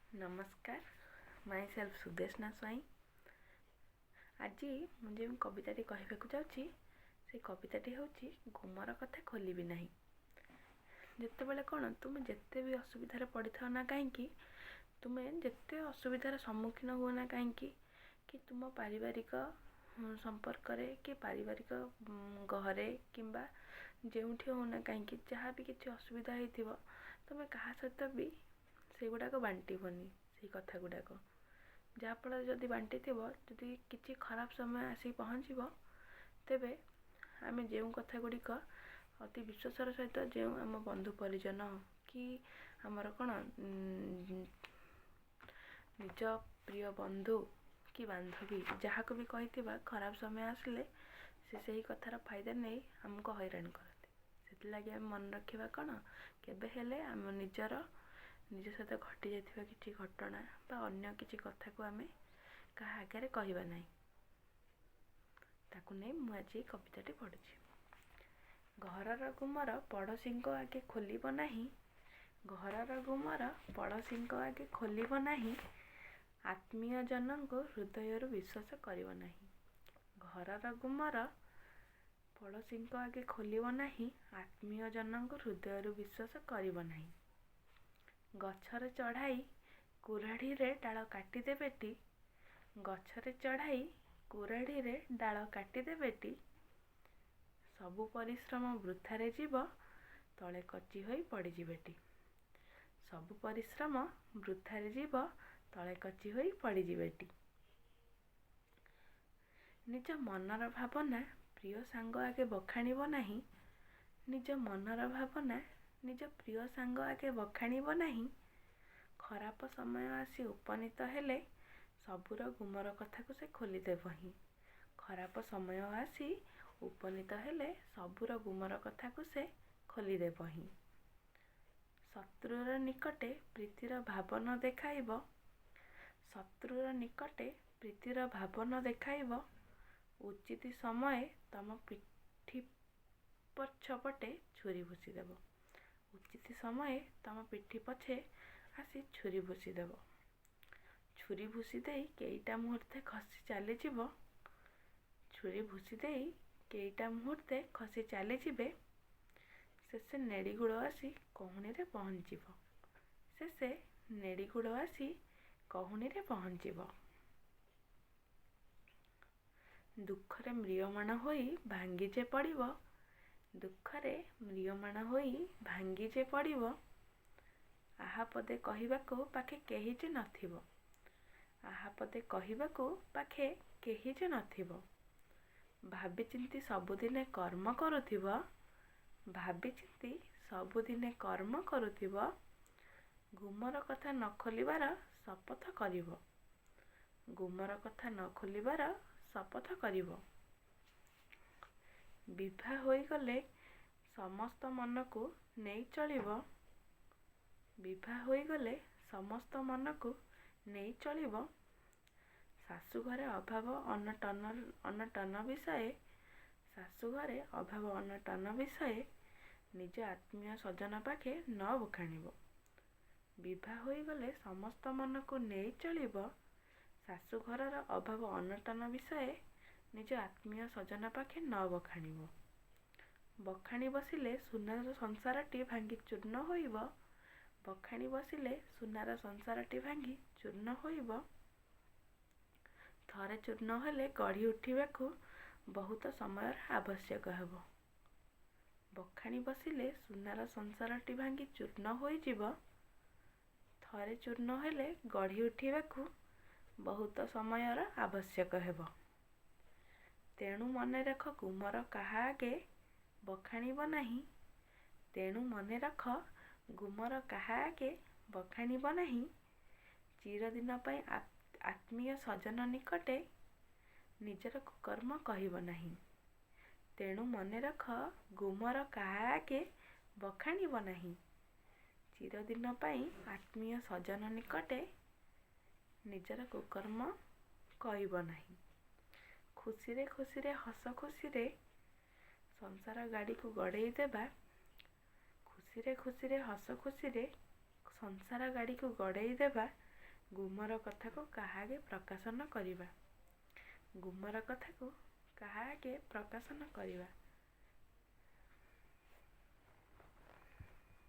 नमस्कार। Myself Sudeshna Swain. आज मुझे कविताटी कहवाक जाऊँगी से कविताटी हूँ गुमर कथा खोलि ना। जितेबाला कौन तुम जिते भी असुविधार पड़ी था ना कहीं तुम्हें जिते असुविधार सम्मुखीन हुए ना कहीं कि तुम पारिवारिक संपर्क कि पारिवारिक घरे किंबा जो होना कहीं जहाँ भी किसी असुविधा हो तुम क्या सहित भी से गुड़ाक बांटबनी से कथा गुड़ाक जहाँफल जदि बांटी जदि किसी खराब समय आसी पहुँचब तेबे आम जो कथा गुड़िक अति विश्वासर सहित जो आम बंधु परिजन कि आमर कौन निज प्रिय बंधु कि बांधवी जहाँ को भी कही खराब समय आसले से ही कथार फायदा नहीं आमको हैरान करते से आम मन रखा कौन केबे आम निज सहित घटी जाइथिबा किछि घटना बा अन्य किछि कथा को आमे कहा आगे कहबा नहीं ताकू नहीं मु आज कविताटी पढ़ुछि। घरर गुमर पड़ोशी आगे खोलिब नाही, घरर गुमर पड़ोशी आगे खोलिब नाही, आत्मीय जन को हृदय विश्वास करिब नाही। घरर गुमर पड़ोशी आगे खोलिब नाही, आत्मीय जन को हृदय विश्वास करिब नाही। गछरे चढ़ाई कुराढ़ी रे डाल काटिदे बेटी, गछरे चढ़ाई कुराढ़ी रे डाल काटिदे बेटी, सबु परिश्रम वृथारे जीव तले कची होई पड़ी बेटी, सबु परिश्रम वृथारे जीव तले कची होई पड़ी बेटी। निज मनर भावना प्रिय सांग आगे बखाणिब नाही, निज मनर भावना निज प्रिय सांग आगे बखाणिब नाही, खराब समय आसी उपनीत हेले सबुर गुमर कथा को से खोलिदेब ही, खराब समय आसी उपनीत हेले सबुर गुमर कथा को से खोलिदेब ही। शत्रुर निकटे प्रीतिर भाव न देखाइब, शत्रुर निकटे प्रीतिर भाव न देखाइब, उचित समय तम पिठी पछपटे छुरी भूसी देव, उचित समय तम पिठी पछे आसी छुरी भूसी देव, छुरी भूसी दे केईटा मुहूर्ते खसी चली जीव, छुरी भूसी दे केईटा मुहूर्ते खसी चली जीवे, शेषे नेड़ीगुड़ आसी कहुनी रे पहुँचीब, शेषे नेड़ीगुड़ आसी कहुनी रे पहुँचीब। दुखरे म्रियमाण होई भांगी जे पड़िब, दुखरे म्रियमाण होई भांगी जे पड़िब, आहा पदे कहिबाको पाखे केही जे नथिब, आहा पदे कहिबाको पाखे केही जे नथिब, भाबी चिंती सबुदिने कर्म करुथिब, भाबी चिंती सबुदिने कर्म करुथिब, गुमर कथा न खोलिबार शपथ करिब, गुमर कथा न खोलिबार शपथ करिब। विवाह होई गले समस्त मन को नहीं चलिब, विवाह होई गले समस्त मन को नहीं चलिब, शाशु घरे अभाव अनटन विषय, शाशु घरे अभाव अनटन विषय निज आत्मीय सजन पाखे न बखाणिब, विवाह होई गले समस्त मन को नहीं चलिब, शाशु घरर अभाव अनटन विषय निज आत्मीय सजन पाखे न बखाणिब, बखाणी बसिले सुनार संसारटी भांगी चूर्ण होइब, बखाणी बसिले सुनार संसारटी भांगी चूर्ण होइब, थरे चूर्ण हेले गढ़ी उठिबाकू बहुत समय आवश्यक हेब, बखाणी बसिले सुनार संसारटी भांगी चूर्ण होइजिब, थरे चूर्ण हेले गढ़ी उठिबाकू बहुत समयर आवश्यक हेब। तेणु मने रख गुमर काहा आगे बखाणिब नाही, तेणु मने रख गुमर काहा आगे बखाणिब नाही, चिरदिन पई आत्मीय सजन निकटे निजर कुकर्म कहिब नाही, तेणु मने रख गुमर काहा आगे बखाणिब नाही, चिरदिन पई आत्मीय सजन निकटे निजर कुकर्म कहिब नाही। खुशी खुशी हस खुशी संसार गाड़ी को गड़े देबा, खुशी खुशी हस खुशी संसार गाड़ी को गड़े देबा ଗୁମର କଥାକୁ କାହା ଆଗେ ପ୍ରକାଶ ନ କରିବା। ଗୁମର କଥାକୁ କାହା ଆଗେ ପ୍ରକାଶ ନ କରିବା।